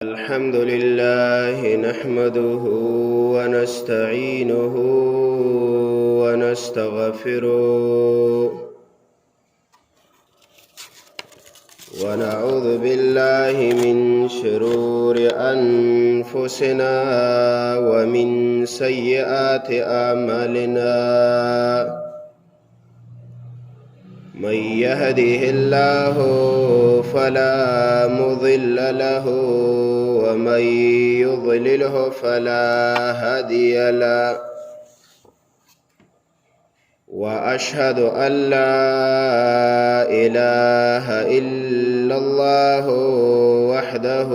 الحمد لله نحمده ونستعينه ونستغفره ونعوذ بالله من شرور أنفسنا ومن سيئات أعمالنا من يهده الله فلا مضل له ومن يضلله فلا هادي له وأشهد أن لا إله إلا الله وحده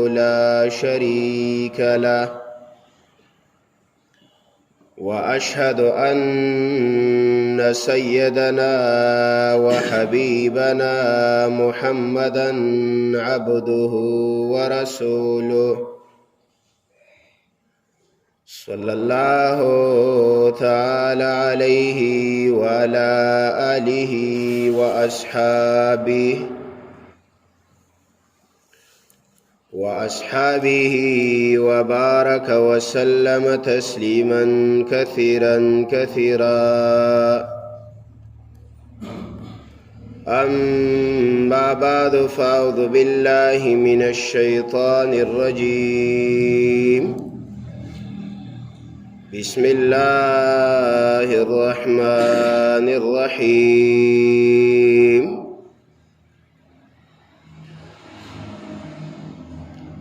لا شريك له وأشهد أن سيدنا وحبيبنا محمدا عبده ورسوله صلى الله تعالى عليه وعلى آله وأصحابه وبارك وسلم تسليما كثيرا أما بعد فأعوذ بالله من الشيطان الرجيم بسم الله الرحمن الرحيم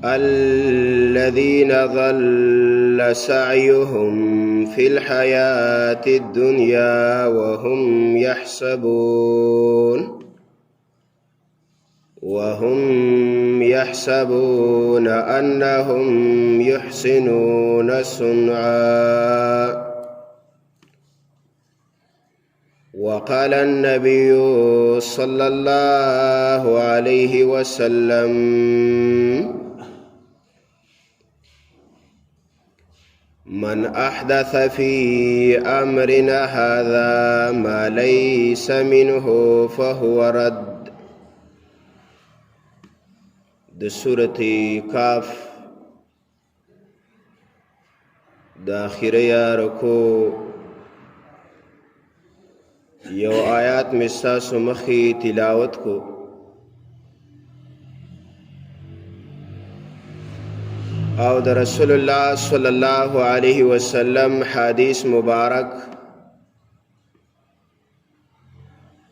الذين ضل سعيهم في الحياة الدنيا وهم يحسبون أنهم يحسنون صنعا وقال النبي صلى الله عليه وسلم من أحدث في أمرنا هذا ما ليس منه فهو رد. د سورة کاف د آخریا رکو یو آیات میں ساسو مخی تلاوت کو او د رسول الله صلی الله علیه وسلم حدیث مبارک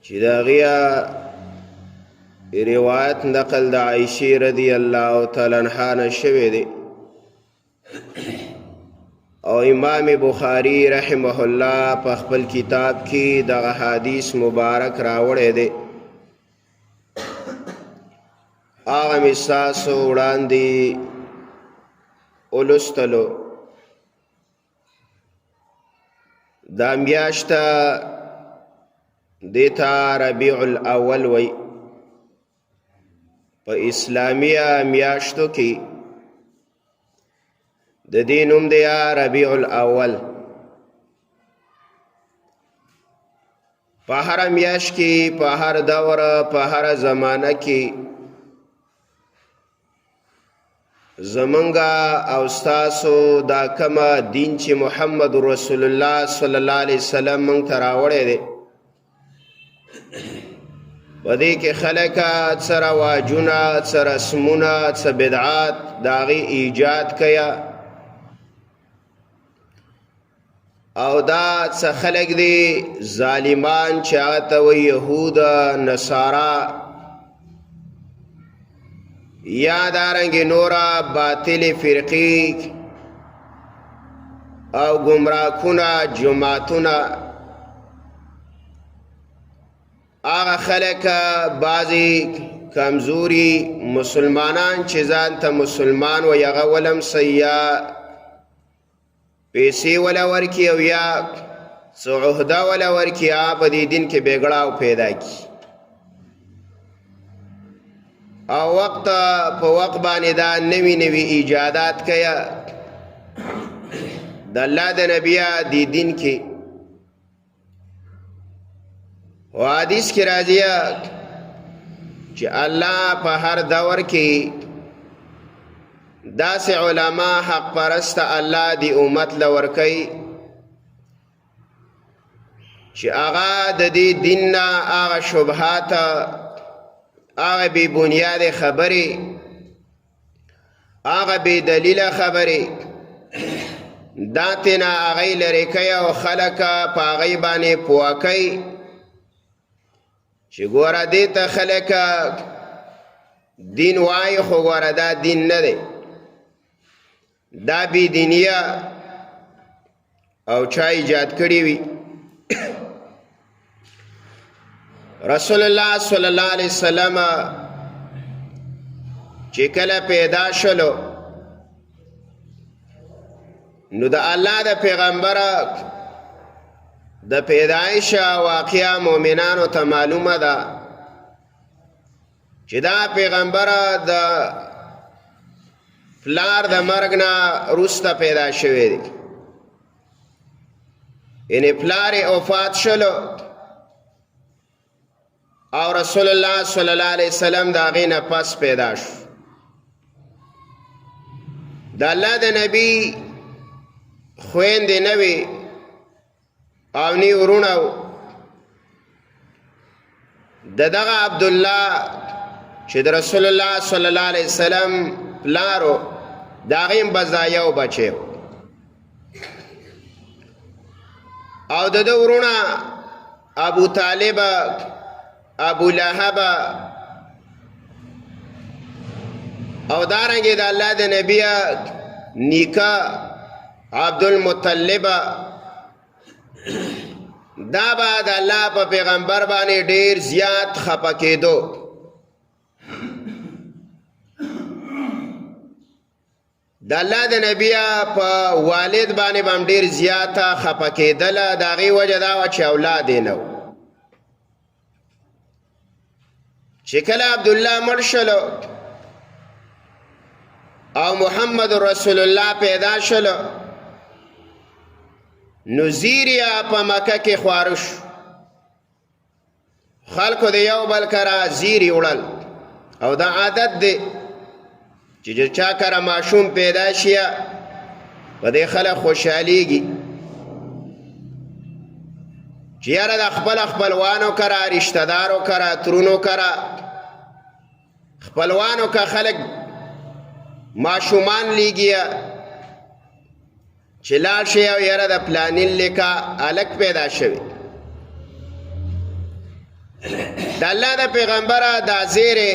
چې دا غیا روایت نقل د عائشہ رضی الله تعالی عنها نشوي دي او امام بخاری رحمه الله په خپل کتاب کې د حدیث مبارک راوړی دی. هغه مساسو وړاندې اولستلو دا میاشته دیتا ربیع الاول وی په اسلامیه میاشتو کې د دې نوم دی ربیع الاول. په هر میاشت کې په هر دور په هر زمانه کې زمنګا او استاسو دا کما دین چې محمد رسول الله صلی الله علیه وسلم مونږ ته راوړی دی په دې کې خلک څه رواجونه څه رسمونه څه بدعات د هغې ایجاد کیا او دا څه خلک دی ظالمان چې هغه ته وایي یهود نصارا یا دارنګې نورا باطل فرقی او گمراهونه جماعتونه هغه خلک بعضی کمزوري مسلمانان چې ځان ته مسلمان و هغه ولم سیا پیسې ولا ورکي او یا څه عهده ولا ورکي په دې دین کې بګړاو پیدا کی او وقت په وقت باندې دا نوی ایجادات کیا د الله د نبی دی دین کې و حدیث کی راضیه چې الله په هر دور کې داسې علما حق پرست الله دی امت لورکی چې هغه د دې دین نه هغه شبهات هغه بی بنیاد خبرې هغه بی دلیل خبرې دا تینا هغه لرې کوي او خلک په هغې باندې پوه کوي چې ګوره دې ته خلک دین وایي خو ګوره دا دین نه دی دا بی دینیه او چا ایجاد کړی وي رسول الله صلی الله علیه وسلم چې کله پیدا شلو نو د الله د پیغمبر د پیدایش واقعه مؤمنانو ته معلومه ده چې دا پیغمبر د پلار د مرګ نه وروسته پیدا شوی دی یعنی پلار یې وفات شلو او رسول الله صلی الله علیه وسلم د هغې نه پس پیدا شو د الله د نبی خویندې نه وي او نی ورونه د دغه عبدالله چې د رسول الله صلی الله علیه وسلم پلارو د هغې هم بس دا یو بچی او د ده ورونه ابو طالب ابو لهب او دارنګې د الله د نبی نیکه عبدالمطلب دا به د الله په پیغمبر باندې ډیر زیات خفه کېدو د الله د نبی په والد باندې به هم ډیر زیاته خفه کېدله د هغې وجه دا وه چې اولاد یې نه و چې کله عبدالله مړ شلو او محمد رسول الله پیدا شلو نو زیریا په مکه کې خواره شو خلکو د یو بل کره زیري وړل او دا عادت دی چې چا کره ماشوم پیدا شي په دې خلک خوشحالیږي چې یاره د خپل خپلوانو کره رشته دارو کره ترونو کره خپلوانو که خلک ماشومان لیږي چې لاړ شي او یاره د پلانین لیکه هلک پیدا شوی د الله د پیغمبره دا زیرې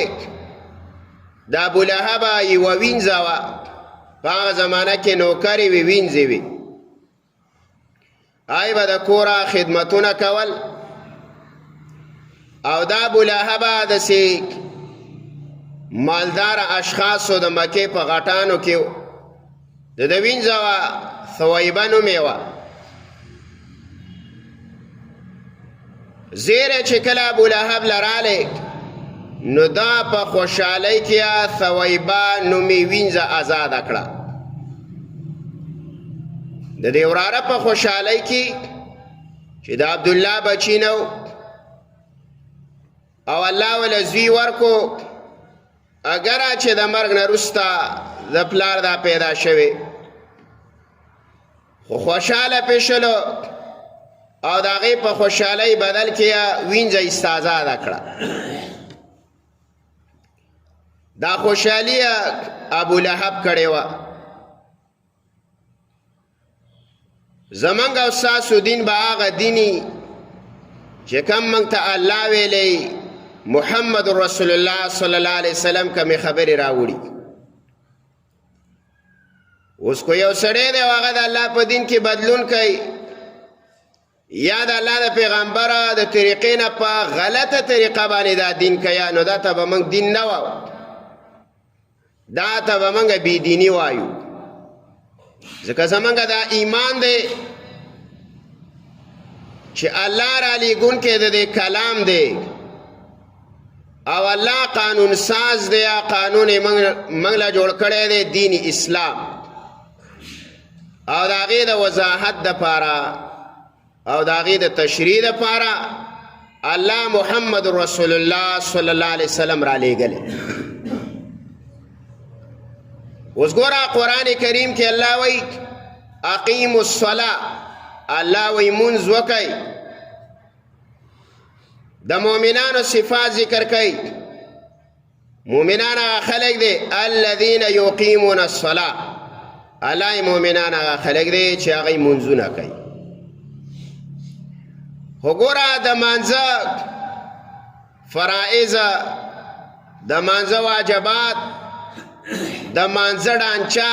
د ابولهبه یوه وینځه وه په هغه زمانه کې نوکرې وې وینځې وې هغې به د کوره خدمتونه کول او دا ابولهبه داسې مالدار اشخاصو د مکې په غټانو کې د ده وینځه وه ثویبه نومې وه زیره چې کله ابولهب لرالی نو دا په خوشحالۍ کې ثویبه نومې وینځه ازاده کړه د دې وراره په خوشحالۍ کې چې د عبدالله بچی نه او الله وله زوی ورکو اگره چې د مرګ نه وروسته د پلار دا پیدا شوی خو خوشحاله پې شلو او د هغې په خوشحالۍ بدل کې وینځه استازاده کړه دا خوشحالي ابولهب کړې وه زمونږ او ستاسو دین به هغه دیني چې کوم موږ ته الله ویلی محمد رسول الله صلی الله علیه وسلم کمې خبرې راوړي اوس کو یو سړی دی هغه د الله په دین کې بدلون کوي یا د الله د پیغمبره د طریقې نه په غلطه طریقه باندې دا دین کوي نو دا ته به موږ دین نه وایو دا ته به موږ بېدیني وایو ځکه زمونږ دا ایمان دی چې الله رالیږونکی د دې کلام دی او الله قانون ساز دی یا قانون یې موږ له جوړ کړی دی دین اسلام او د هغې د وضاحت دپاره او د هغې د تشریح دپاره الله محمد رسول الله صلی الله علیه وسلم را لیږلی اوس ګوره قرآن کریم کې الله وایي اقیموا الصلاة، الله وایي مونځ وکئ. د مؤمنانو صفات ذکر کوي. مؤمنان هغه خلک دی الذین یقیمون الصلاة، الله مؤمنان هغه خلک دی چې هغه مونځونه کوي. خو ګوره د مانځه فرائض، د مانځه واجبات، د مانځه ډانچه،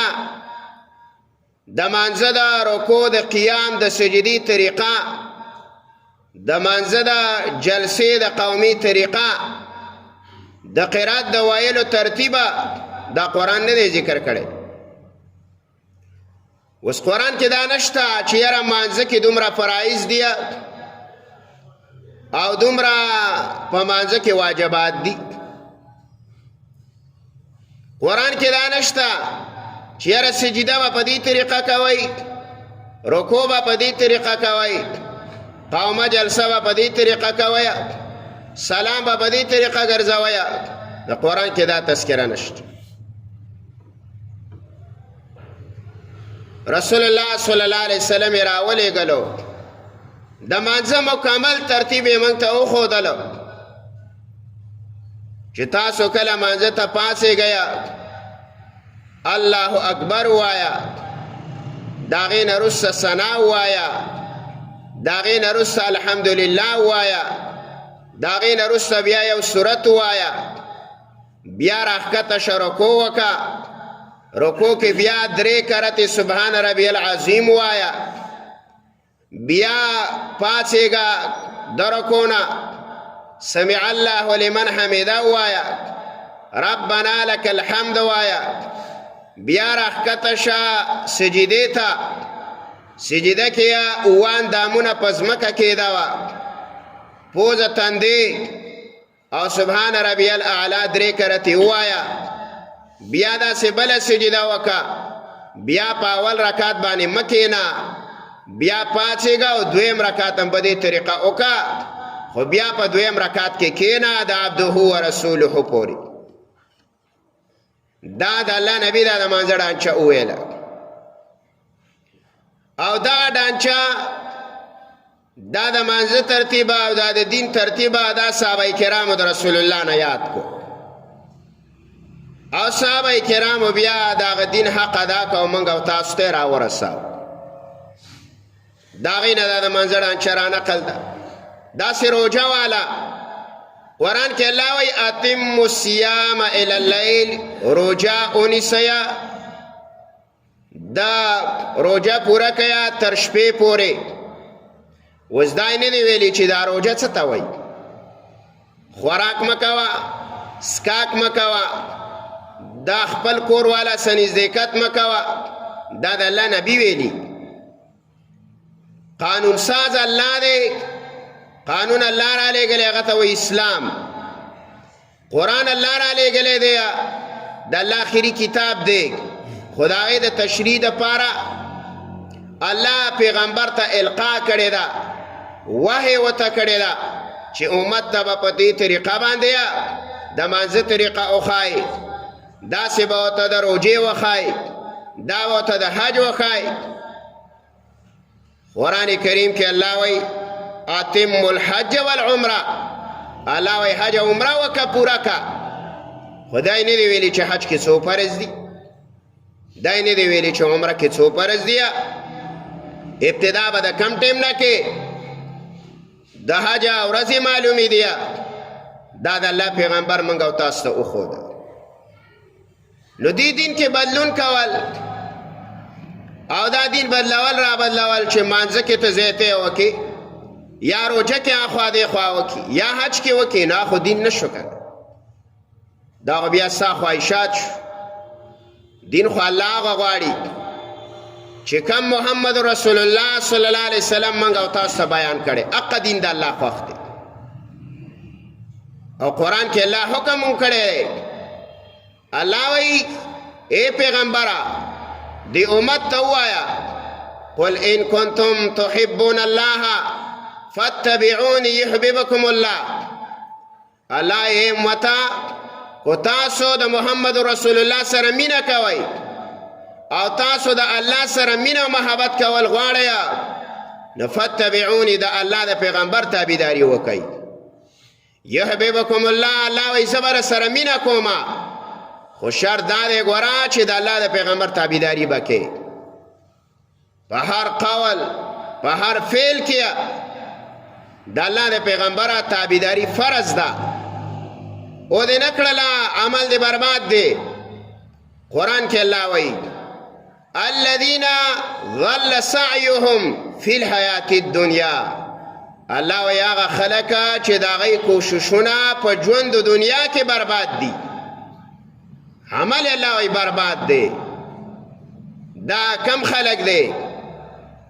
د مانځه د رکوع د قیام د سجدي طریقه، د مانځه د جلسې د قومي طریقه، د قرات د وایلو ترتیبه دا قرآن نه دی ذکر کړی. اوس قرآن کې دا نشته چې یاره مانځه کې دومره فرایض دي او دومره په مانځه کې واجبات دي. قرآن کې دا نشته چې یاره سجده به په دې طریقه کوئ، رکوع به په دې طریقه کوئ، قومه جلسه به په دې طریقه کوئ، سلام به په دې طریقه ګرځوئ. د قرآن کې دا تذکره نشته. رسول الله صلی الله علیه وسلم یې راولېږلو، د مانځه مکمل ترتیب یې موږ ته وښودلو چې تاسو کله مانځه ته پاڅېږئ الله اکبر ووایه، د هغې نه وروسته ثنا ووایه، د هغې نه وروسته الحمدلله ووایه، د هغې نه وروسته بیا یو سورت ووایه، بیا راښکته شه رکوع وکړه، رکوع کې بیا 3 کرتې سبحان ربی العظیم ووایه، بیا پاڅېږه د رکوع نه سمع الله لمن حمده ووایه، ربنا لك الحمد ووایه، بیا راښکته شه سجدې ته، سجده کې 7 دامونه په ځمکه کېده وه، پوزه تندې او سبحان ربی الاعلی 3 کرتې ووایه، بیا داسې بله سجده وکړه، بیا په اول رکعت باندې مه کښېنه، بیا پاڅېږه او دویم رکعت هم په دې طریقه وکړه، خو بیا په دویم رکعت کې کښېنه د عبده ورسوله پورې. دا د الله نبی دا د مانځه ډانچه وویله. او دا ډانچه دا د مانځه ترتیبه او دا د دین ترتیبه دا صحابه کرامو د رسول الله نه یاد کو، او صحابه کرامو بیا د هغه دین حق ادا کو، موږ او تاسو ته راورساو. د هغې نه دا د مانځه ډانچه رانقل ده. داسې روژه والا قرآن کې الله وایي اتموا الصیام الی اللیل، روژه ونیسئ، دا روژه پوره کیا تر شپې پورې. اوس دا یې نه دی ویلي چې دا روژه څه ته وایي، خوراک مه کوه، څښاک مه کوه، دا خپل کور والا څه نزدېکت مه کوه، دا د الله نبي ویلي. قانون ساز الله دی، قانون الله را لېږلی هغه ته وایي اسلام. قرآن الله را لېږلی دی، د الله آخري کتاب دی، خو د هغې د تشریح دپاره الله پیغمبر ته القا کړې ده، وحی ورته کړې ده چې امت ته به په دې طریقه باندې د مانځه طریقه وښایي، داسې به ورته د روژې وښایي، دا به ورته د حج وښایي. قرآن کریم کې الله وایي اتموا الحج والعمره، الله وایي حج او عمره وکړه پوره کړه. خدای نه دی ویلي چې حج کې څو فرض دي، دا یې نه دی ویلي چې عمره کې څو فرض دي. ابتدا به د کم ټیم نه کې د حج ورځې معلومې دي، دا د الله پیغمبر موږ او تاسو ته وښوده. نو دې دین کې بدلون کول او دا دین بدلول را بدلول چې مانځه کې ته زیاتې وکړي یا روژه کې اخوا دېخوا وکړي یا حج کې وکړي، نو خو دین نه شو کنه، دا خو بیا ستا خواهشات شو. دین خو الله هغه غواړي چې کم محمد رسول الله صلی الله علیه وسلم موږ او تاسو ته بیان کړی، هغه دین د الله خوښ دی. او قرآن کې الله حکم هم کړی، الله وایي ای پیغمبره دی امت ته ووایه قل ان کنتم تحبون الله فاتبعوني يحببكم الله. الله ای امته کو تاسو د محمد رسول الله سره مینه کوئ او تاسو د الله سره مینه او محبت کول غواړئ نو فتبعوني د الله د پیغمبر تابعداري وکئ یحببکم الله الله وایي زه به سره مینه کومه خو شرط دا دی ګوره چې د الله د پیغمبر تابعداري به کوې په هر قول په هر فعل کې د الله د پیغمبره تابعداري فرض ده او دې نه کړله عمل دې برباد دی قرآن کې الله وایي الذين ضل سعيهم في الحياة الدنيا الله وی هغه خلک چې د هغوی کوششونه په ژوند د دنیا کې برباد دي عمل الله وی برباد دی دا کم خلک دی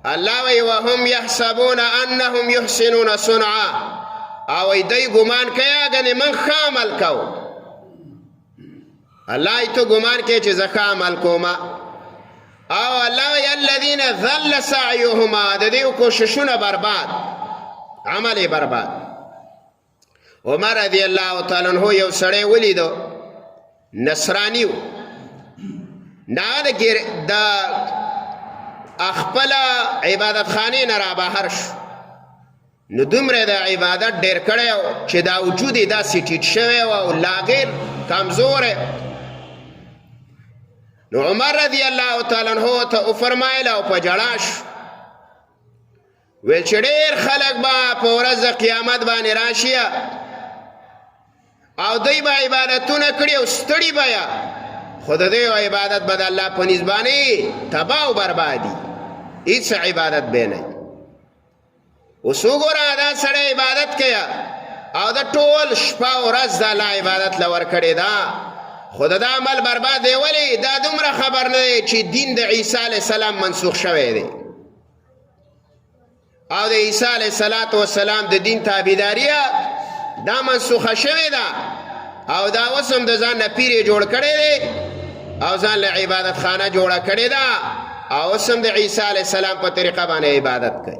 الله وی وهم يحسبون انهم يحسنون صنعا او دوی ګمان کوي ګنې من ښه عمل کوو الله ای تو ګمان کوي چې زه ښه عمل کومه او الله وی الذین ضل سعیهما د دې کوششونه برباد عمل برباد عمر رضی الله تعالی عنہ یو سړی ولیدو نصرانی و د خپل عبادت خانه نه را بهر شو نو دومره د عبادت ډیر کړی چې دا وجود یې داسې ټیټ شوی او لاغر کمزور نو عمر رضی الله تعالی عنہ ته فرمایله او په ژړا شو ویل چې ډېر خلک به په ورځ د قیامت باندې راشي او دوی به عبادتونه کړي او ستړي به یا خو د دوی عبادت به د الله په نزد باندې تباه او بربادي هېڅ عبادت به نه اوس وګوره دا سړی عبادت کوي او د ټول شپه او ورځ د الله عبادت له ورکړې ده خو د عمل برباد دی ولې دا دومره خبر نه دی چې دین د عیسی علیه السلام منسوخ شوی دی او د عیسی علیه السلام د دین تابعداریه دا منسوخه شوې ده او دا اوس هم د ځان نه پیر جوړ کړی دی او ځان له عبادت خانه جوړه کړې ده او اوس هم د عیسی علیه السلام په طریقه باندې عبادت کوي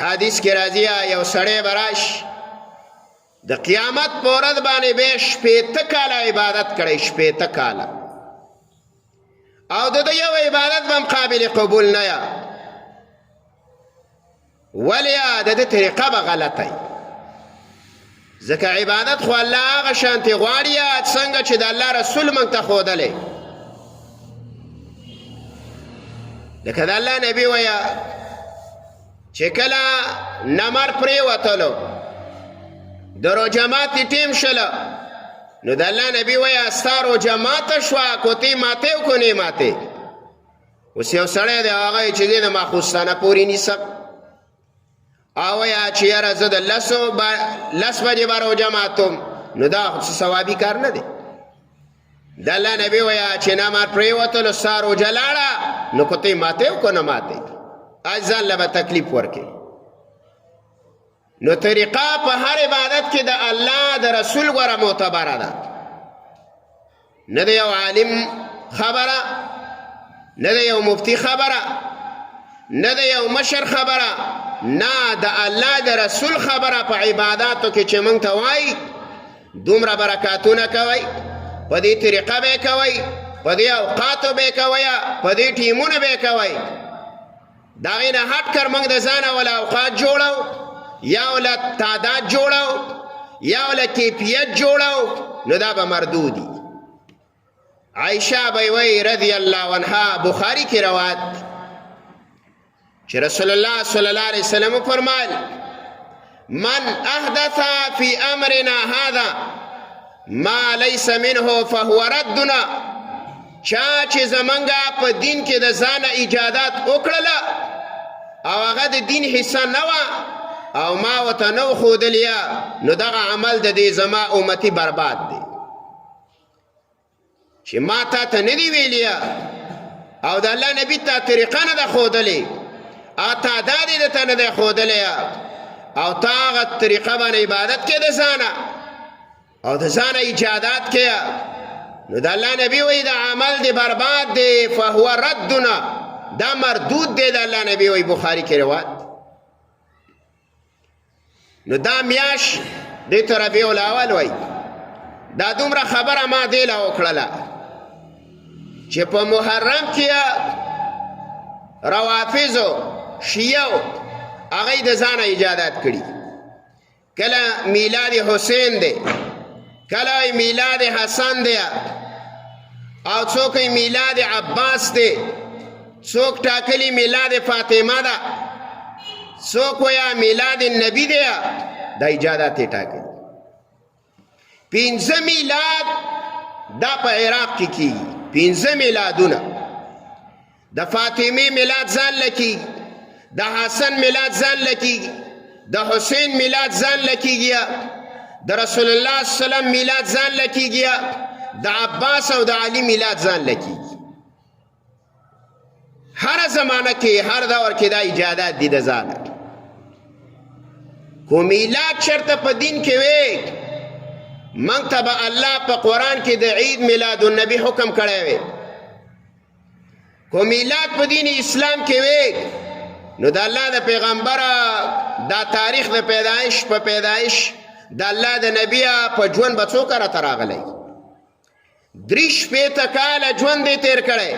حدیث کې راځي یو سړی به راشي د قیامت په ورځ باندې به 80 کاله عبادت کړی 80 کاله او د یو عبادت به قابل قبول نه یا ولې د طریقه به غلطه ځکه عبادت خو الله هغه شانتې غواړي څنګه چې د الله رسول موږ ته ښودلی لکه د الله نبي ویه چې کله نمر پرېوتلو د روژه ماتې ټیم شله نو د الله نبي ویه ستا روژه ماته شوه کو تی ماتې او کو نه ماتې اوس یو سړی دی هغه چې دی د ماخوستانه پورې نیسم او ویه چې یاره زه د لس بجې به روژه ماتم نو دا خو څه ثوابي کار نه دی د الله نبي ویه چې نمر پرېوتلو ستا روژه لاړه نو کو تی ماتې او کو نه ماتې ځان له به تکلیف ورکوي نو طریقه په هر عبادت کې د الله د رسول غوره معتبره ده نه د یو عالم خبره نه د یو مفتی خبره نه د یو مشر خبره نه د الله د رسول خبره په عباداتو کې چې موږ ته وایي دومره برکاتونه کوئ په دې طریقه به کوئ په دې اوقاتو به کوئ په دې ټیمونه به کوئ د هغې نه هټ کر موږ د ځانه ولا اوقات جوړو یا ولا تعداد جوړو یا ولا کیفیت جوړو نو دا به مردودي عائشہ به وی رضی الله عنها بخاری کې روایت چې رسول الله صلی الله علیه وسلم فرمایل من احدث فی امرنا هذا ما ليس منه فهو ردنا چا چې زمونږه په دین کې د ځانه ایجادات وکړله او هغه د دین حصه نه وه او ما ورته نه وښودلیا نو دغه عمل د دې زما امتي برباد دی چې ما تا ته نه دي ویلیا او د الله نبي ته طریقه نه ده ښودلې او تعداد یې درته نه دی ښودلی او تا هغه طریقه باندې عبادت کې د ځانه او د ځانه ایجادات کې نو د الله نبي وایي د عمل دی برباد دی فهو ردنا دا مردود دی د الله نبي وایي بخاري کې روایت نو دا میاش دې ته ربیع الاول وایي دا دومره خبره ما دې له وکړله چې په محرم کې روافضو شیعو هغه د ځانه ایجادات کړي. کله میلاد حسین دی، کله میلاد حسن دی، او څوک میلاد عباس دی، څوک ټاکلی میلاد فاطمه ده، څوک ویا میلاد النبی دی، دا ایجادات یې ټاکلي. 15 میلاد دا په عراق کې کیږي، 15 میلادونه. د فاطمه میلاد ځان لکیږي، د حسن میلاد ځان لکیږي، د حسین میلاد ځان لکیږي، د رسول الله صلی الله علیه وسلم میلاد ځان لکیږي، د عباس او د علی میلاد ځان لکیږي. هر زمانه کې هر دور کې دا ایجادات دي د ځانه. کو میلاد شرط په دین کې وي، منگ تا با اللہ پا قرآن کی دا عید میلاد النبی حکم کڑے وے. کو میلاد پا دین اسلام کے وے نو دا اللہ دا پیغمبر دا تاریخ دا پیدائش پا پیدائش دا اللہ دا نبی پا جون بچو کرا تراغلے. دریش پیتا کالا جون دے تیر کڑے،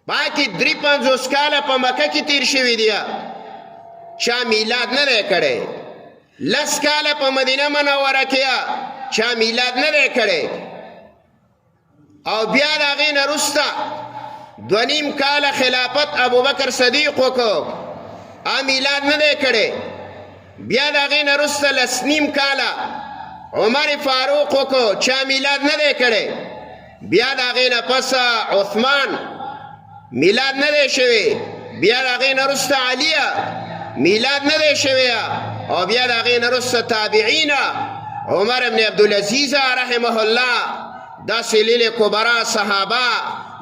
باقی 53 کالا پا مکہ کی تیر شوی دیا، چا میلاد نہ دے کڑے. 10 کالا پا مدینہ منورہ کیا، چا میلاد نہ دے کڑے. او بیاد آغین رستا 2.5 کالا خلافت ابو بکر صدیق کو آ میلاد نہ دے کڑے. بیاد آغین رستا 10.5 کالا عمر فاروق کو چا میلاد نہ دے کڑے. بیاد آغین پس عثمان میلاد نہ دے شوی. بیاد آغین رستا علی میلاد نہ دے شوی. او بیا دا غین رس تابعین عمر ابن عبدالعزیز رحمه الله، دا سلیل کبرا صحابہ،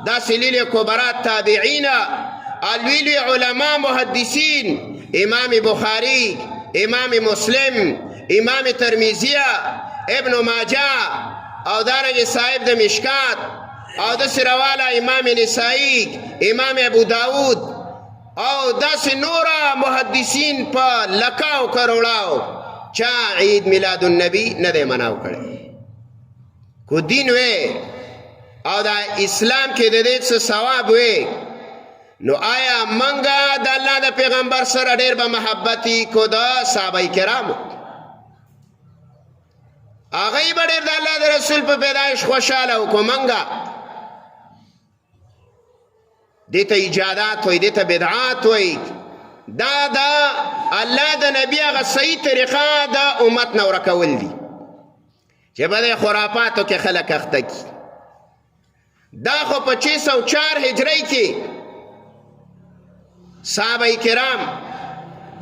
دا سلیل کبرا تابعین، الویل علماء محدثین، امام بخاری، امام مسلم، امام ترمیزیہ، ابن ماجہ، او دارنگ صاحب دا مشکات، او دا سروالا امام نسائی، امام ابو داود، او داس نورا محدثین پا لکاو کروڑاو چا عید میلاد النبی ندے مناو کرے. کو دین وے او دا اسلام کے دے سے ثواب وے نو آیا منگا دا اللہ دا پیغمبر سر دیر با محبتی کو دا صحابہ کرامو آغای با دیر دا اللہ دا رسول پا پیدایش خوشحالا کو منگا دیتا ایجادات ہوئی، دیتا بدعات ہوئی. دا اللہ دا نبی آغا صحیح طریقہ دا امت نو رکول دی چه بدے خرافاتو کے خلق اختا کی. دا خو پا 604 ہجری کی صحابہ کرام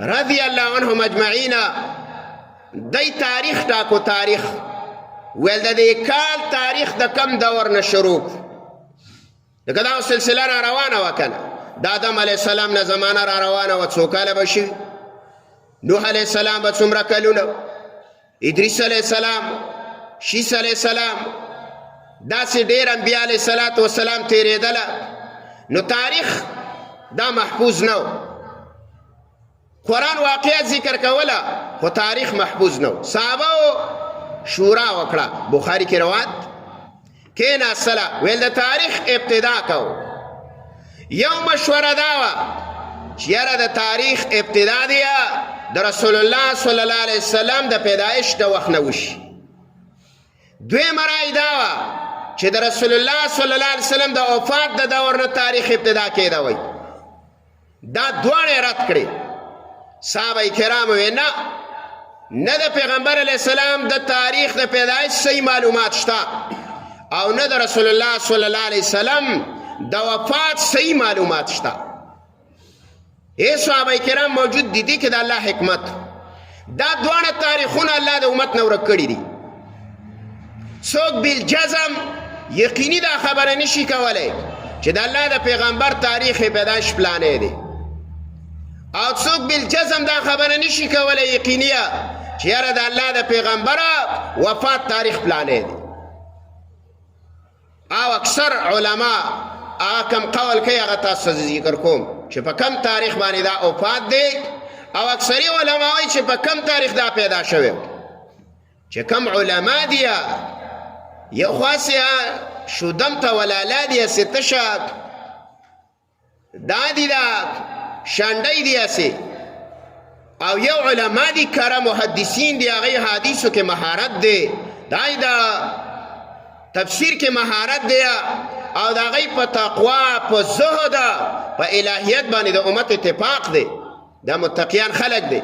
رضی اللہ عنہم اجمعین دی تاریخ تاکو تاریخ ویل دا دی کال تاریخ دا کم دور نشروع لکه دا سلسله را روانه وکنه. دا آدم علیه السلام نه زمانه را روانه و څو کاله به شي. نوح علیه السلام به څومره کلونه، ادریس علیه السلام، شیس علیه السلام، داسې ډېر انبیا علیه السلام تېرېدله. نو تاریخ دا محفوظ نه و. قرآن واقعیت ذکر کوله خو تاریخ محفوظ نه و. صحابه شورا وکړه، بخاری کې روایت کین اصلا ویل دا تاریخ ابتدا کو. یو مشوره داوا چیارا دا تاریخ ابتدا دیا دا رسول اللہ صلی اللہ علیہ وسلم دا پیدایش دا وقت نوشی. دوی مرائی داوا چی دا رسول اللہ صلی اللہ علیہ وسلم دا وفات دا دورنا تاریخ ابتدا کی دا وی. دا دوان رد کری. صحابہ کرام وی نا دا پیغمبر علیہ السلام دا تاریخ دا پیدایش صحیح معلومات شتا او نه د رسول الله صلی الله علیه وسلم د وفات صحیح معلومات شتا. اے صحابه کرام موجود دي دي کې د الله حکمت. دا دوانه تاریخونه الله د امت نه ورک کړي دي. څوک بالجزم یقیني دا خبره نشي کولای چې د الله د پیغمبر تاریخ پیدایش پلانې دي، او څوک بالجزم دا خبره نشي کولای یقینیه چې یاره د الله د پیغمبر وفات تاریخ پلانې دي. او اکثر علماء کم قول کئی اغا تاسو ذکر کوم چې په کم تاریخ باندې دا وفات دی، او اکثری علماء وی چې په کم تاریخ دا پیدا شوی. چې کم علماء دیا یو خاصی شودم تا ولالا دی سی تشا دادی دا شانڈای دی سی او یو علماء دی کرا محدثین دی آغای حدیثو کے مہارت دی دای دا تفسیر کے مہارت دی او دا آغای پا تقوی پا زہد پا الہیت بانی دا امت اتفاق دی دا متقیان خلق دی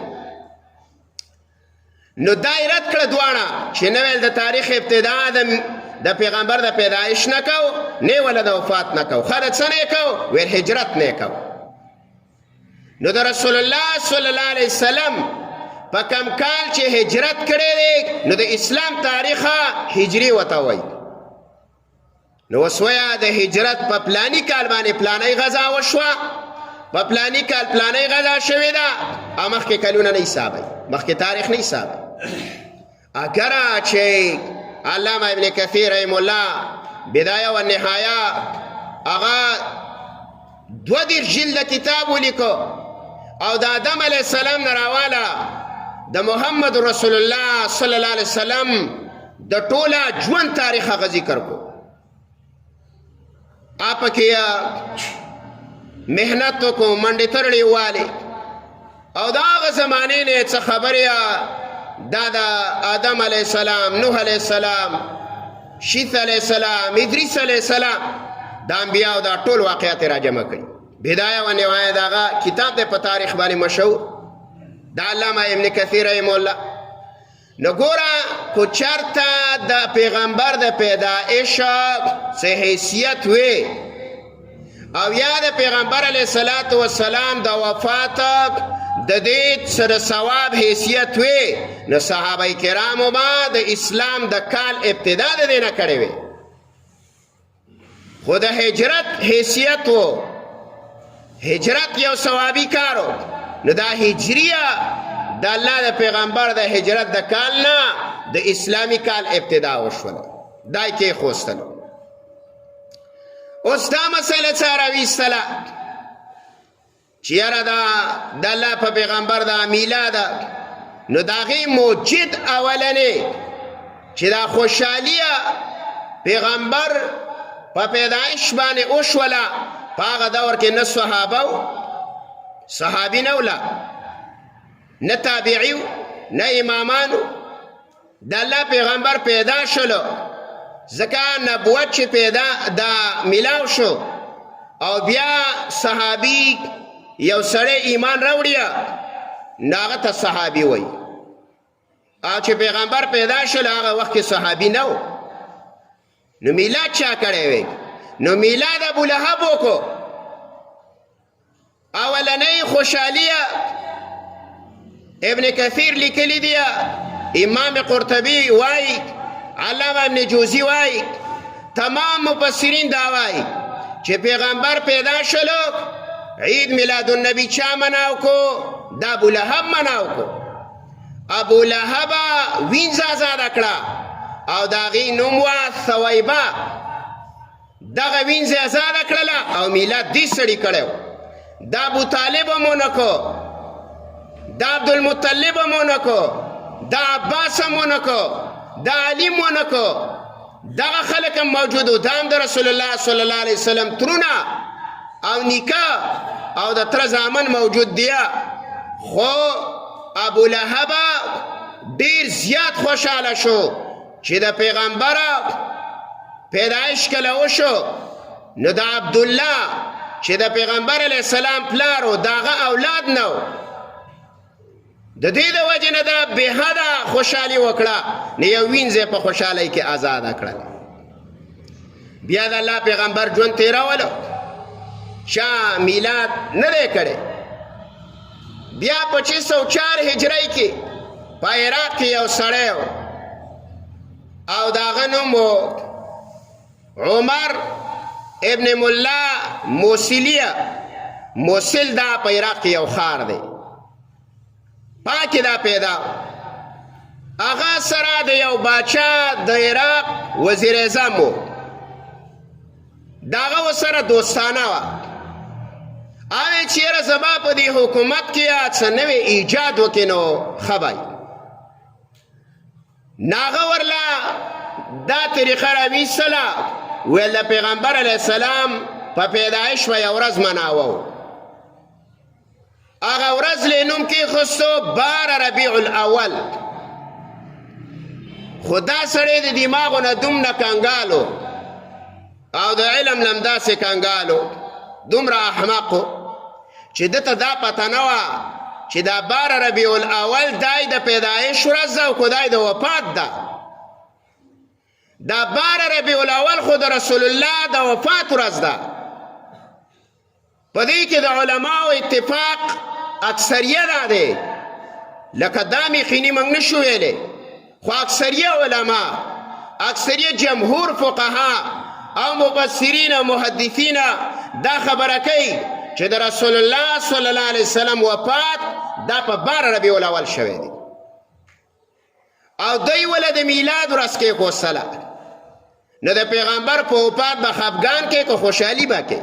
نو دایرت کړه دواړه چې نویل د تاریخ ابتدا د پیغمبر د پیدایش نه کو نه ولا د وفات نه کو خالد سنه کو ور هجرت نه کو نو د رسول الله صلی الله علیه وسلم په کم کال چې هجرت کړي دی نو د اسلام تاریخ هجری وته وای نو وسویا د هجرت په پلانی کال باندې پلانی غزا وشوه په پلانی کال پلانی غزا شوې ده او مخکې کلونه نه حسابي مخکې تاریخ نه حسابي اگر چې علامه ابن کثیر رحم الله بدایه و نهایه هغه 22 جلد کتاب ولیکو او د آدم علیه السلام نه راواله د محمد رسول الله صلی الله علیه وسلم د ټوله ژوند تاریخ هغه ذکر کو آپ کې محنت کو منډې ترړې والی او دا هغه زمانې نه څه خبره دا د آدم علیه السلام نوح علیه السلام شیث علیه السلام ادریس علیه السلام دا انبیاء دا ټول واقعات را جمع کړي بدایه و نهایه دا کتاب دی په تاریخ باندې مشهور دا علامه ابن کثیر رحم الله نو ګوره کو چرته د پیغمبر د پیدایش څه حیثیت وي او یا د پیغمبر علیه الصلاة والسلام د وفات د دې سره ثواب حیثیت وي نو صحابه کرامو با د اسلام د کال ابتدا د دې نه کړی وي خو د هجرت حیثیت و هجرت یو ثوابي کارو نو دا هجریه د الله د پیغمبر د هجرت د کال نه د اسلامی کال ابتدا وشوله دای کې خوستلو اوس دا مسئله څه راویستله چې یاره د الله په پیغمبر د میلاد نو د هغې موجد اولنې چې دا خوشحالیه پیغمبر په پیدایش باندې وشوله په هغه دور کې نه صحابه و صحابي نه وله نه تابعي نه امامانو د الله پیغمبر پیدا شلو ځکه نبوت چې پیدا دا میلاو شو او بیا صحابي یو سړی ایمان راوړیا نو هغه ته صحابي وایي او چې پیغمبر پیدا شل هغه وخت کې صحابي نه و نو میلاد چا کړی وی نو میلاد ابولهب وکړو اولنۍ خوشحالیه ابن کثیر لیکلی دی امام قرطبی وای علامه ابن جوزی وای تمام مفسرین دا وای چې پیغمبر پیدا شلو عید میلاد النبی چا مناو کو دا ابو لهب مناو کو ابو لهب وینځ آزاد کړه او دا غي نوم وا ثویبه دغه وینځ آزاد کړله او میلاد دې سړی کړو دا ابو طالب مونکو دا عبدالمطلب مونکو دا عباس مونکو دا علی مونکو دغه خلک موجودو دام د رسول الله صلی الله علیه وسلم ترونه او نکاح او د تر زامن موجود دی خو ابو لهب ډیر زیات خوشاله شو چې د پیغمبر پیدایش کله وشو نو د عبد الله چې د پیغمبر علیه السلام پلارو داغه اولاد نو د دې د وجه نه دا به حدا خوشحالي وکړه نه یو وینځه په خوشحالۍ کې آزاد کړل بیا د الله پیغمبر ژوند تیرولو شاه میلاد نه دی کړی بیا 504 هجری کې په عراق کې یو سړی او داغه نوم عمر ابن مولا موسیلیه موسل دا په عراق کې یو ښار دی پاکی دا پیدا آغا سرا دا یو باچا دا عراق وزیر اعظم و داغا و سر دوستانه و آوی چیر زبا پا دی حکومت کیا چنوی ایجاد وکنو خبای ناغا ورلا دا طریقه راویستله ویل د پیغمبر علیه السلام په پیدایش به یو ورځ مناوه هغه ورځ له نوم کېښستو 12 ربیع الاول خو دا سړی د دماغو نه دومره کنګالو او د علم نه همداسې کنګالو دومره احمقو چې دته دا پته نه وه چې دا 12 ربیع الاول دای د پیدایش ورځ ده او که دای د وفات ده دا 12 ربیع الاول خو د رسول الله د وفات ورځ ده په دې کې د علماو اتفاق اکثریه دا دی لکه دا میخیني موږ نشو ویلی خو اکثریه علما اکثریه جمهور فقها او مفسرین او محدثین دا خبره کوي چې د رسول الله صلی الله علیه وسلم وفات دا په 12 ربیع الاول شوی دی او دوی ول د میلاد ورځ کېښودله نو د پیغمبر په وفات به خفګان کې که خوشحالي به کې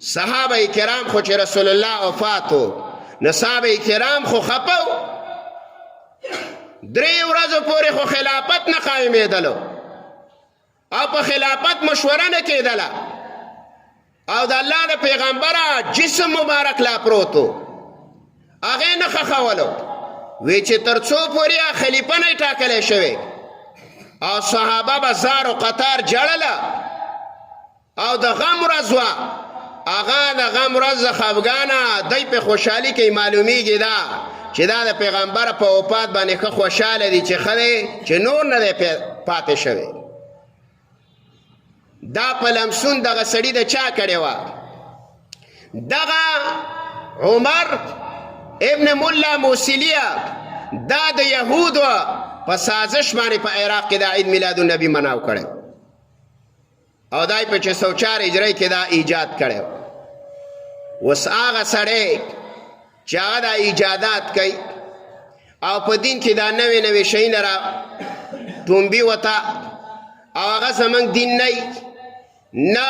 صحابه کرام خو چې رسول الله وفات و نو صحابه کرام خو خفه و 3 ورځو پورې خو خلافت نه قایمېدلو او په خلافت مشوره نه کېدله او د الله د پیغمبره جسم مبارک لا پروت و هغې نه خښولو وی چې تر څو پورې خلیفه نه ټاکلی شوی او صحابه به زار و قطار جړله او د غم ورځ وه هغه د غم ورځ د خفګانه دی په خوشحالي کې معلومیږي دا چې دا د پیغمبر په وفات باندې ښه خوشحاله دي چې ښه دی چې نور نه دی پاتې شوی دا په لمسون دغه سړي د چا کړې وه دغه عمر ابن ملا موسلیه دا د یهودو په سازش باندې په عراق کې دا عید میلاد النبی مناو کړی او دای په 604 هجری کې دا ایجاد کړی اوس هغه سړی چې هغه دا ایجادات کوي او په دین کې دا نوې نوې شیونه را ټومبي وته او هغه زمونږ دین نه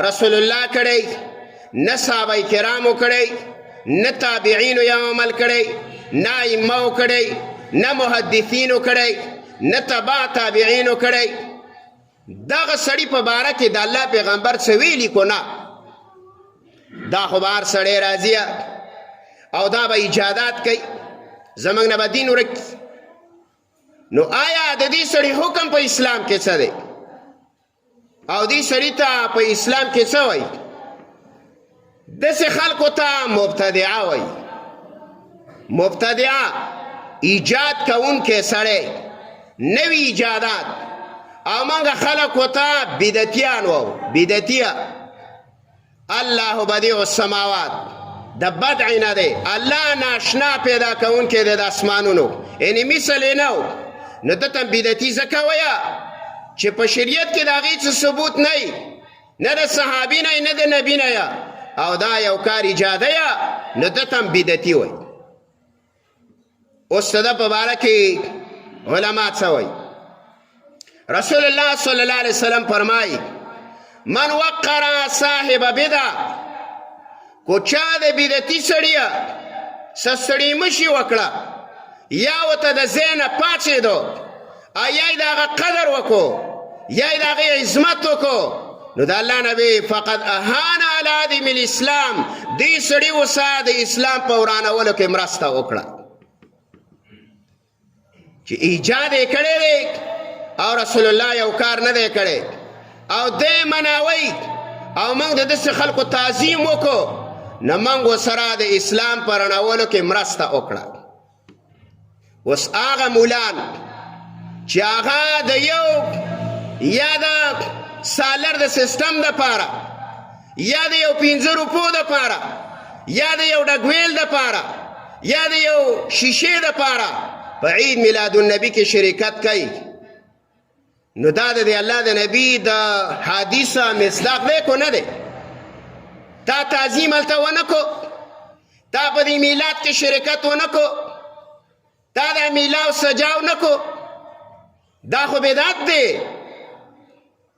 رسول الله کړی نه صحابه کرامو کړی نه تابعینو یو عمل کړی نه ائمو کړی نه محدثینو کړی نه تبع تابعینو کړی دغه سړي په باره کې د الله پیغمبر څه ویلي کو نه دا خو بهر سړی راځي او دا به ایجادات کوي زموږ نه به دین ورک نو آیا د دې سړي حکم په اسلام کې څه دی او دې سړي ته په اسلام کې څه وایي داسې خلکو ته مبتدعه وایي مبتدعه ایجاد کوونکی سړی نوي ایجادات او منگا خلق وطا بدتیان وو بدتیه الله بدیع السماوات دا بدع نه دی الله ناشنا پیدا کون کې د اسمانونو یعنی مثل نو نو دته بدعتي زکه ویا چې په شریعت کې دا غي څه ثبوت نه د صحابي نه د نبی نه او دا یو کار ایجاده یا نو دته بدعتي وای اوس دا په باره کې علما څه وای رسول الله صلی الله علیه وسلم فرمای من وقر صاحب بدع کو چا د بدعتي سړیا سړی مشي وکړه یا وته د زینه پاتېدو یا دغه قدر وکړو یا دغه عظمت وکړو نو د الله نبی فقط اهان علی دین الاسلام دې سړی وسه د اسلام په ورانولو کې مرسته وکړه چې ایجاد یې کړی دی او رسول الله یو کار نه دی کړی او دې مناوي او موږ د داسې خلکو تعظیم وکړو نو موږ سره د اسلام په رڼولو کې مرسته وکړه اوس هغه مولان چې هغه د یو یا د سالر د سیستم دپاره یا د یو 15 روپو دپاره یا د یو ډګویل دپاره یا د یو شیشې دپاره په عید میلاد النبی کې شرکت کوي نو دا د الله د نبی د حدیثه مصداق دی کو نه دی تا تعظیم هلته ونه کو تا په دې میلاد کې شرکت ونه کو تا د میلاد سجاو نه کو دا خو بدعت دی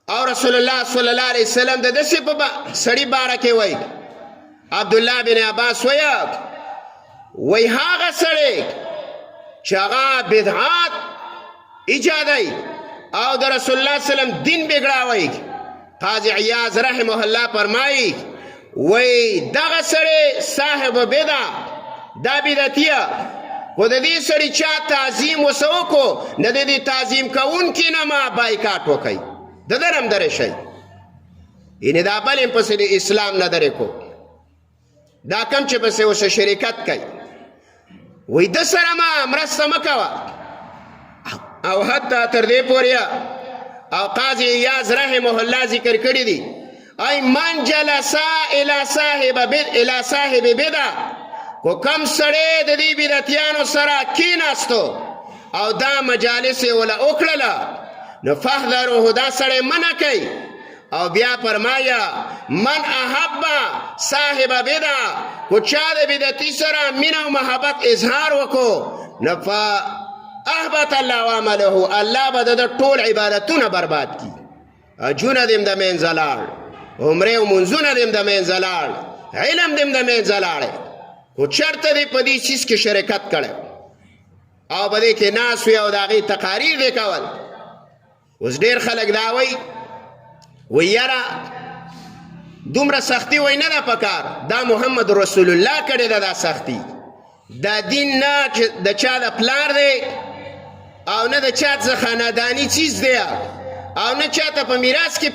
او رسول الله صلی الله علیه وسلم د داسې په سړي باره کې وایي عبدالله بن عباس وایي هغه سړی چې هغه بدعات ایجادوي او د رسول الله سلام دین بګړاوی. قاضی عیاض رحمه الله فرمایي وی دغه سړی صاحب بدع دا بدعتیه خو د دې سړي چا تعظیم ورسه وکړو نه د دې تعظیم کوونکي نه ما بایکاټ وکړئ د ده نه هم درې شئ. یعنې دا بل هم پسې د اسلام نه درې کو دا کم چې پسې ورسه شرکت کوي وی ده سره ما مرسته مه کوه. او حتی تر دې پورې او قاضي عیاض رحمه الله ذکر کړي دي ای من جلسا الی صاحب بدع کو کم سړی د دې بدعتیانو سره کیناستو او دا مجالس یې وله وکړله نو فاحذروه دا سړی منع کوي. او بیا فرمایا من احب صاحب بدع کو چا د بدعتي سره مینه او محبت اظهار وکړو نو احبط الله عمله الله به د ټول عبادتونه برباد کی. اجونه دې د منځه لاړ عمرې او منځونه دې د منځه لاړ علم دې د منځه لاړ خو چېرته دې په دې چیز کې شرکت کړی او په دې کې ناست وي او د هغې تقاریر دې کول. اوس ډېر خلک دا وی یاره دومره سختی وی نه ده پکار دا محمد رسول الله کړې ده دا سختی دا دین نه د چا د پلار دی او نه د چا څه خانداني چیز دی او نه چاته په میراث کې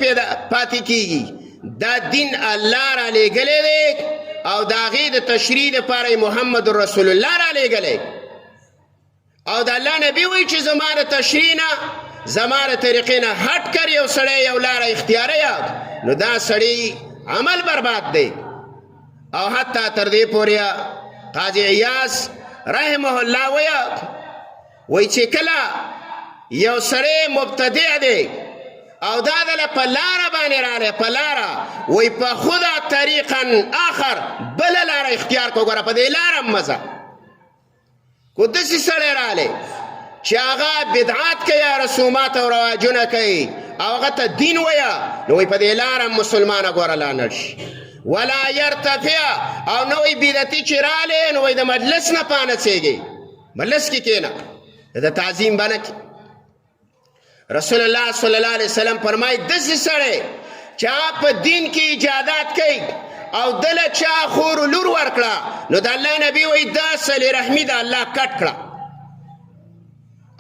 پاتې کیږي. دا دین الله را لېږلی دی او د هغې د تشریح دپاره محمد رسول الله را لېږلی او د الله نبي وایي چې زما د تشریح نه زما د طریقې نه هټ کر یو سړی یو لاره اختیاروي نو دا سړی عمل برباد دی. او حتی تر دې پورې قاضي عیاض رحمه الله وایي چې کله یو سړی مبتدع دی او دا دله په لاره باندې رالی په لاره وایي په خدا طریقا آخر بله لاره اختیار کو ګوره په دې لاره هم مزه کو داسې سړی رالی چې هغه بدعات کوي رسومات او رواجونه کوي او هغه ته دین وایه نو وایي په دې لاره مسلمانه ګوره لا نه شي ولا یرتفع او نه وایي بدعتي چې رالی نو وایي د مجلس نه پانڅېږي مجلس کې کښېنه د تعظیم به نه کې. رسول الله صلی الله علیه وسلم فرمایي داسې سړی چې هغه په دین کې ایجادات کوي او دله چا خور لور ورکړه نو د الله نبي وایي دا صلې رحمي د الله کټ کړه.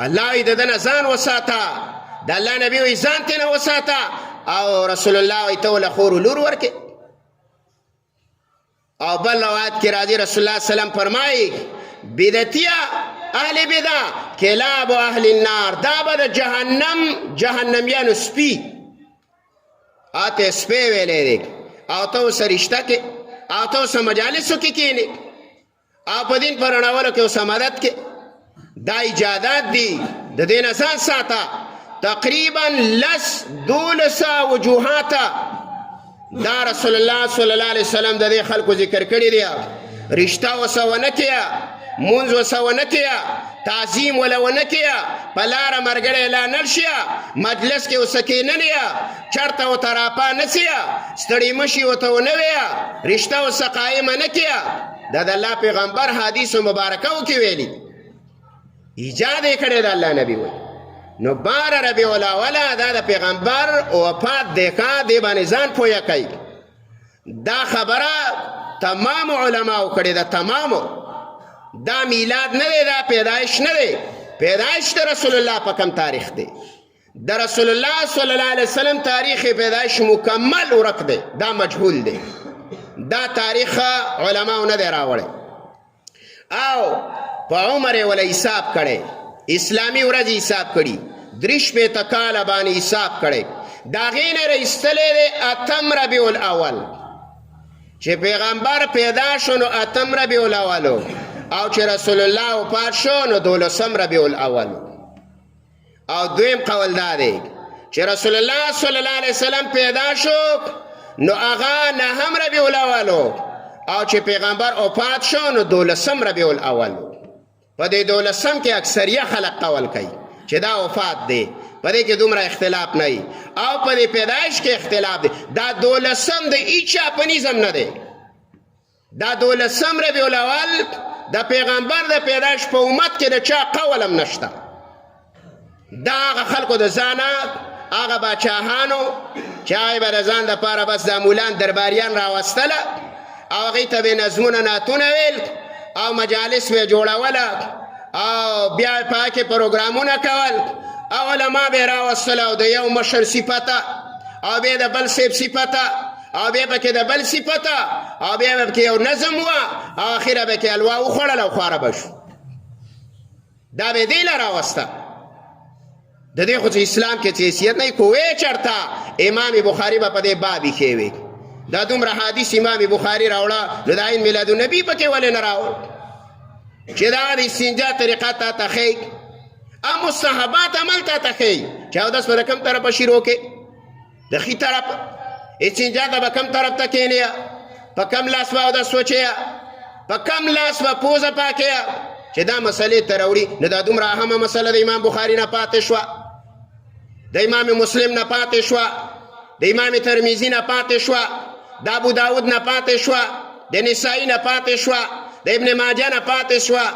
الله وایي د ده نه ځان وساته د الله نبي وایي ځان ترې نه وساته او رسول الله وایي ته له خور لور ورکې. او بل روایت کې راځي رسول الله سلام فرمایي بدعتیه اهل بدع کلاب اهل النار دا به د جهنمیانو سپي آته سپی ویلی دی او ته ورسه رشته کې او ته ورسه مجالسو کې کښېنې او په دین په رڼولو کې ورسه مدد کې دا ایجادات دي د دې نه ځان ساته. تقریبا 12 وجوهاته دا رسول الله صلی الله علیه وسلم د دې خلکو ذکر کړي دي. رشته ورسه ونه کړه مونځ ورسه ونه کړه تعظیم وله ونه کړه په لاره ملګری لا نه شیه مجلس کې ورسه کښېنلې چېرته ورته راپا نه سیه ستړي مشي ورته ونه ویه رشته ورسه قایمه نه کړه دا د الله پیغمبر حدیثو مبارکو کې ویلي ایجاد یې کړی د الله نبي وایي. نو 12 ربیع الاوله دا د پیغمبر وفات دی ښه دې باندې ځان پویه کوي. دا خبره تمام علماو کړې ده تمامو. دا میلاد نه دی دا پیدایش نه دی پیدایش د رسول الله په کم تاریخ دی د رسول الله صلی الله علیه وسلم تاریخ پیدایش مکمل ورک دی دا مجهول دی دا تاریخ علماو نه دی راوړی او په عمر یې وله حساب کړی اسلامي ورځې حساب کړي 3 کاله باندې حساب کړی د هغې نه رایستلی دی 8 ربیع الاول چې پیغمبر پیدا شو نو 8 ربیع الاول او چې رسول الله وفات شو نو 12 ربیع الاول. او دویم قول دا دی چې رسول الله صلی الله علیه وسلم پیدا شو نو هغه 9 ربیع الاول او چې پیغمبر وفات شو نو 12 ربیع الاول. په دې 12 کې اکثریه خلک قول کوي چې دا وفات دی په دې کې دومره اختلاف نه وي او په دې پیدایش کې اختلاف دی. دا 12 د هیچا په نظم نه دی دا 12 ربیع الاول د پیغمبر د پیدایش په امت کې د چا قول هم نشته دا هغه خلکو د ځانه هغه باچاهانو چې هغې به د ځان دپاره بس دا مولان درباریان راوستله او هغې ته به نظمونه نعتونه ویل او مجالس به جوړوله او بیا پاکې پروګرامونه کول او علما به یې راوستله او د یو مشر صفته او بیا د بل صیب صفته او بیا پکې د بل صفته او بیا به پکې یو نظم وه او اخره به کې حلوا وخوړل او خواره به شو. دا به دې له راوسته. د دې خو چې اسلام کې څه حیثیت نه وي کوې چېرته امام بخاري به په دې باب ایښی وي. دا دومره حدیث امام بخاري راوړه نو د عین میلادالنبي پکې ولې نه راوړ چې دا د استنجا طریقه تا ته ښیي او مستحبات عمل تا ته ښیي چې اودس به د کوم طرفه شروع کې د ښي طرف استنجا ته به کوم طرف ته کښېنیا په کوم لاس به اودس وچیا په کوم لاس به پوزه پاکیا چې دا مسلې ته راوړي نو دا دومره اهمه مسله د امام بخاري نه پاتې شوه د امام مسلم نه پاتې شوه د امام ترمیزي نه پاتې شوه د ابو داود نه پاتې شوه د نسائی نه پاتې شوه د ابن ماجه نه پاتې شوه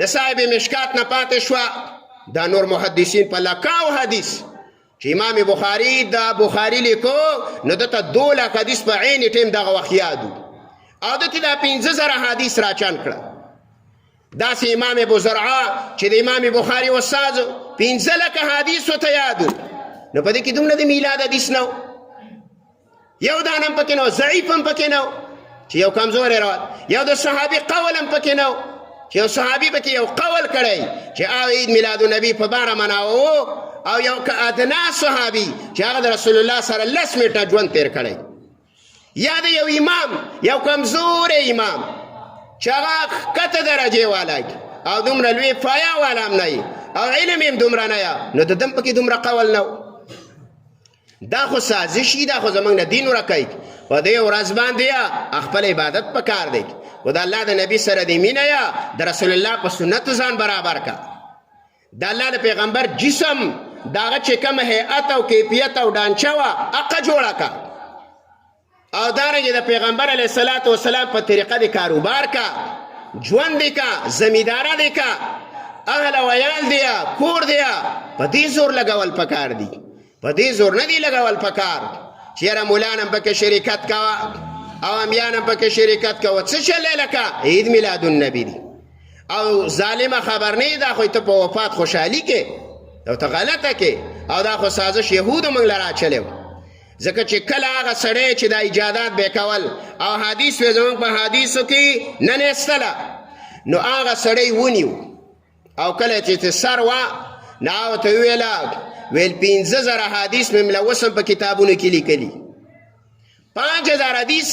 د صاحب مشکات نه پاتې شوه دا نور محدثین په لکاو حدیث چې امام بخاري دا بخاري لیکو نو دته 2 لک حدیث په عین ټیم دغه وخت یادو او دته دا 15000 حدیث راچان کړه. داسې امام ابو زرعه چې د امام بخاري استاد 15 لک حدیث ورته یادو نو په دې کې دومره د میلاد حدیث نه یو دانم پکې نه ضعیف هم پکې نه چې یو کمزوری روایت یو د صحابي قول هم پکې نه چې یو صحابي پکې یو قول کړی چې عید میلاد النبي په باره مناوه او یو که ادنا صحابي چې هغه د رسول الله سره 10 میټه ژوند تیر کړی یا د یو امام یو کمزوری امام چې هغه ښکته درجې والا او دومره لوی پایه والا هم نه او علم هم دومره نه نو د دم پکې دومره قول نه دا خو سازشي دا خو زمونږ نه دین ورکوي په دې ورځ باندې خپل عبادت پکار دی و د الله د نبي سره د مینه یا د رسول الله په سنتو ځان برابر کا د الله د پیغمبر جسم داغه چې کوم هیئت او کیفیت او ډانچه وه هغه جوړه کا او دارنګې د پیغمبر علیه الصلاة والسلام په طریقه د کاروبار کا ژوند دی کا زمینداره دی کا اهل ویال دی کور دی په دې زور لګول پکار دی په دې زور نه دی لګول پکار چې یاره مولان هم پکې شرکت کوه او امیان هم پکې شرکت کوه څه چلی لکه عید میلاد النبي دی او ظالمه خبر نه دا خو ته په وفات خوشحالي کې او ته غلطه کې او دا خو سازش یهودو موږ له راچلی و ځکه چې کله هغه سړی چې دا ایجادات به کول او حدیث وې زموږ په حدیثو کې نه نیستله نو هغه سړی ونیو او کله چې سر وه نو هغه ته وویله ویل 15000 حدیث مې ملوث په کتابونو کې لیکلي 5000 حدیث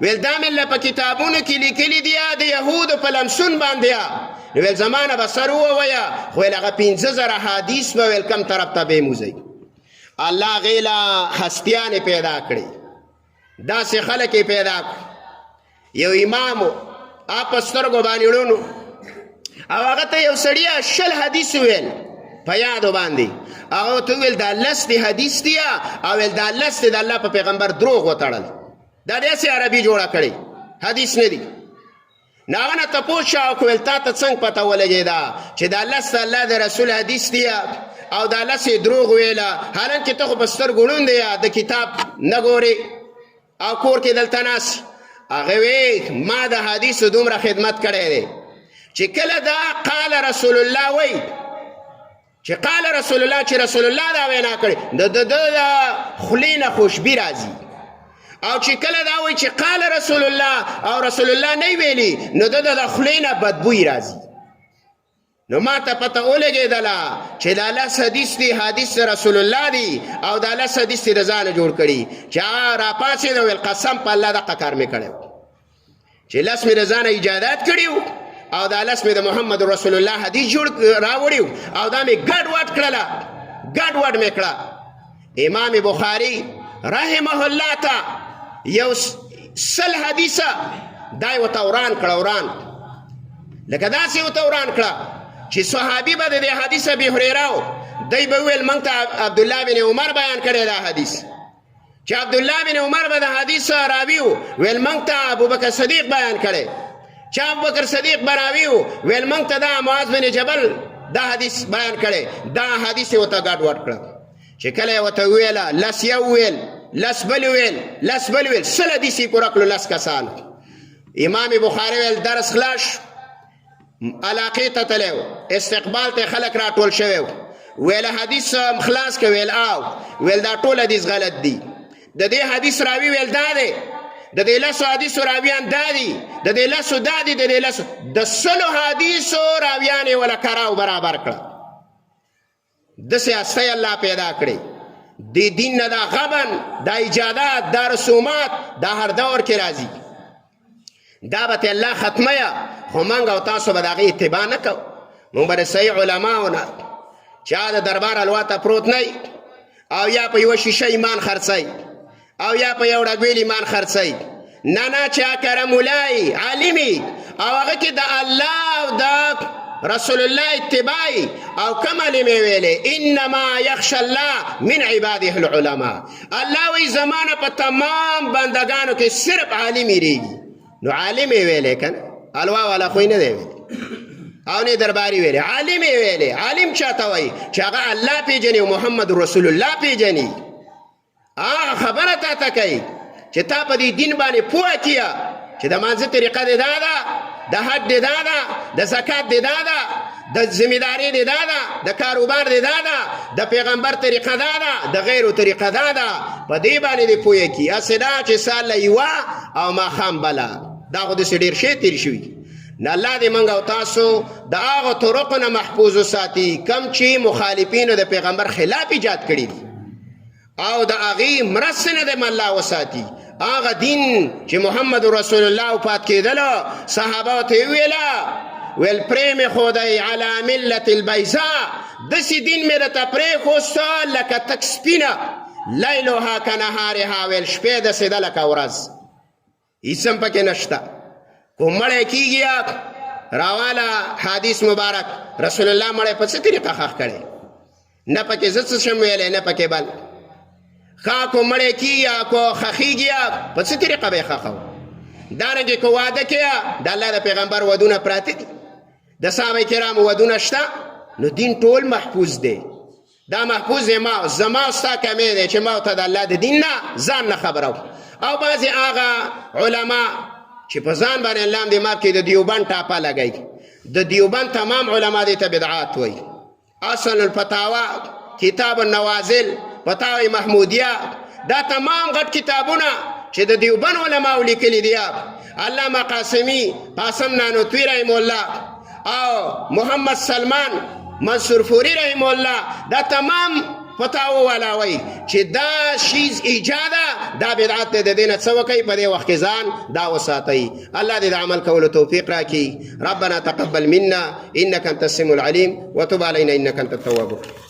ویل دا مې په کتابونو کې لیکلي دي د یهودو په لمسون باندې نو ویل زمانه به سر ووایه خو ویل هغه 15000 حدیث به ویل کم طرف ته بیموزئ الله غیله هستیانې پیدا کړي داسې خلک یې پیدا کړي یو امامو په سترګو باندې ړونو او هغه ته یو سړي 20 حدیث ویل په یادو باندې هغه ته ویل دا 10 دی حدیث دی او ویل دا 10 دی د الله په پیغمبر دروغ وتړل دا داسې عربي جوړه کړې حدیث نه دی نو هغه نه تپوس شو ویل تا ته څنګه پته ولګېده چې دا 10 الله د رسول حدیث دی او دا 10 دروغ ویله حالانکې ته خو په سترګو ړوند دی د کتاب نه ګورې او کور کې دلته ناست هغه وی ما د حدیثو دومره خدمت کړی دی چې کله دا قال رسول الله وی چې قال رسول الله چې رسول الله دا وینا کړي د خولې نه خوشبي راځي او چې کله دا وایي چې قال رسول الله او رسول الله نه ویلي نو د خولې نه بدبوی راځي نو ما ته پته ولګېدله چې دا 10 حدیث دی حدیث رسول الله دی او دا 10 حدیث دی د ځانه جوړ کړي چې راپاڅېد ویل قسم په الله دغه کار مې کړی چې 10 مې د ځانه ایجادات کړي او دا 10 مې د محمد رسول الله حدیث جوړ راوړي او دا مې ګډ وډ کړله ګډ وډ مې کړه امام بخاري رحمه الله ته یو 100 حدیثه دا یې ورته وران کړه وران لکه داسې ورته وران کړه چې صحابي به د دې حدیث ابي هريره دی به ویل موږ ته عبدالله بن عمر بیان کړی دا حدیث چې عبدالله بن عمر به د حدیث راوي ویل موږ ته ابوبکر صدیق بیان کړی چې ابوبکر صدیق به راوي ویل موږ ته دا معاذ بن جبل دا حدیث بیان کړي دا حدیث وته ګډ وډ کړ چې کله وته ویله لس یو ویل لس بل ویل لس بل ویل سل حدیث پوره کړو لس کسان امام بخاری ویل درس خلاص علاقه ته تلو استقبال ته خلق را ټول شوی ویل حدیث خلاص که ویل ویل دا ټول حدیث غلط دی د دې حدیث راوی ویل دا دی د دې لسو حدیثو راویان دا دی د دې لسو دا دی د دې لسو د سلو حدیثو راویان یې ولا کراو برابر کړه داسې هستی الله پیدا کړی د دین نه دا غبن دا ایجادات دا رسومات دا هر دور کې راځي دا به الله ختمه یا خو موږ او تاسو به د هغې اتباع نه کوو موږ به د صحیح علماونه چا د دربار الواته پروت نه او یا په یوه شیشه ایمان خرڅوي او یا په یو ډګویل ایمان خرڅوي نه نه چا کره مولای عالمي او هغه کې د الله او د رسول الله اتباعي او کم علمې ویلې انما یخشى الله من عباده العلماء الله وی زمانه په تمام بندگانو کې صرف عالم یریږي نو عالم ویلې کنه الوا والا خو نه دی ویلې او نه درباري ویلې عالم ویلې عالم چاته وای چې هغه الله پیژني او محمد رسول الله پیژني هغه خبره ته کوي چې تا په دې دین باندې پوهه کیا چې د مانځه طریقه دې دا ده د حج دې دا ده د زکات دې دا ده د ذمہداري دې دا ده د کاروبار دې دا ده د پیغمبر طریقه دا ده د غیرو طریقه دا ده په دې باندې دې پوهه کی اسدا چې سال یوا او ما خام بلا دا خو دې ډیر شی تیر شوی نه الله دې منګ او تاسو د هغه طرقونه محفوظ ساتي کم چې مخالفینو د پیغمبر خلاف ایجاد کړي دي او د هغې مرسته نه د الله وساتي هغه دین چې محمد رسول الله پات کېدله صحابه ته ویل پرې مې ښودی علی ملت البیضاء داسې دین مې درته پرېښوسته لکه تک سپینه لیلها کنهارها ویل شپې داسې ده لکه ورځ هېڅ هم پکې نشته کو مړی کېږي راواله حدیث مبارک رسول الله مړی په څه طریقه ښخ کړی نه پکې زه څه شم ویلی نه پکې بل خاکو مړی کیږي کو خخیږي په څه طریقه به یې خښو دارنګې که واده کیه د الله د پیغمبر ودونه پراته دي د صحابه کرامو ودونه شته نو دین ټول محفوظ دی دا محفوظ دی زما او ستا کمی دی چې ما ورته د الله د دین نه ځان نه خبرو او بعضې هغه علما چې په ځان باندې الله هم دې ماف کړي د دیوبند ټاپه لګوي د دیوبند تمام علما دې ته بدعات وایي اصل الفتاوا کتاب النوازل فتاوی محمودیه دا تمام غټ کتابونه چې د دیوبند علماو لیکلي دي علامه قاسم نانوتوی رحم الله او محمد سلمان منصور فوری رحم الله دا تمام فتاوی والا وایي چې دا شیز ایجاده دا بدعت دی د دې نه څه وکئ په دې وخت کې ځان دا وساتئ الله دې د عمل کولو توفیق راکړي ربنا تقبل منا انك انت السميع العليم وتب علينا انك انت التواب الرحيم